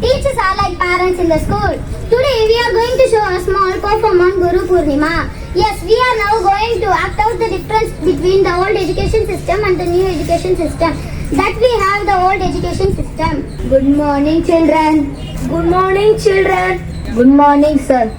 Teachers are like parents in the school. Today we are going to show a small performance on Guru Poornima. Yes, we are now going to act out the difference between the old education system and the new education system. That we have the old education system. Good morning, children. Good morning, children. Good morning, sir.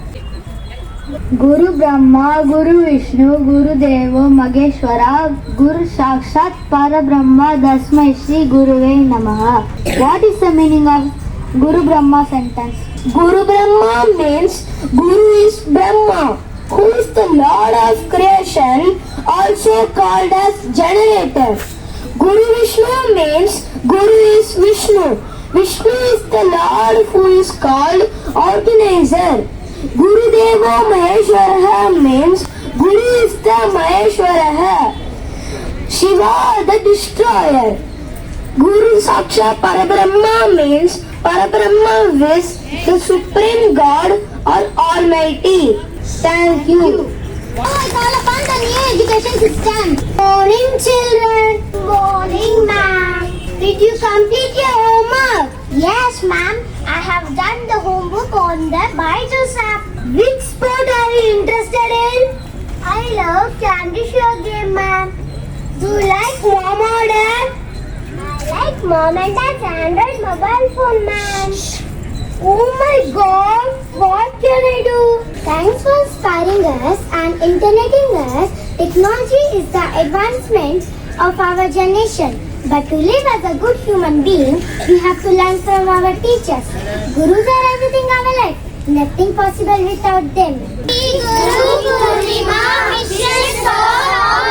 Guru Brahma, Guru Vishnu, Guru Deva, Mageshwara, Guru Sakshat Parabrahma, Dasmai Shri Guruve Namaha. What is the meaning of Guru Brahma sentence? Guru Brahma means Guru is Brahma, who is the Lord of creation, also called as generator. Guru Vishnu means Guru is Vishnu. Vishnu is the Lord who is called organizer. Guru Deva Maheshwaraha means Guru is the Maheshwaraha. Shiva the destroyer. Guru Sakshat Parabrahma means Parabrahma is the supreme God or Almighty. Thank you. Now it's all upon the new education system. Morning, children. Morning, ma'am. Did you complete your homework? Yes, ma'am. I have done the homework on the Byju's app. Which sport are you interested in? I love Candy Show game, ma'am. Do you like mom or dad? I like mom and dad's Android mobile phone, ma'am. Oh my god, what can I do? Thanks for inspiring us and interneting us. Technology is the advancement of our generation. But to live as a good human being, we have to learn from our teachers. Gurus are everything our life. Nothing possible without them. Guru Poornima wishes for all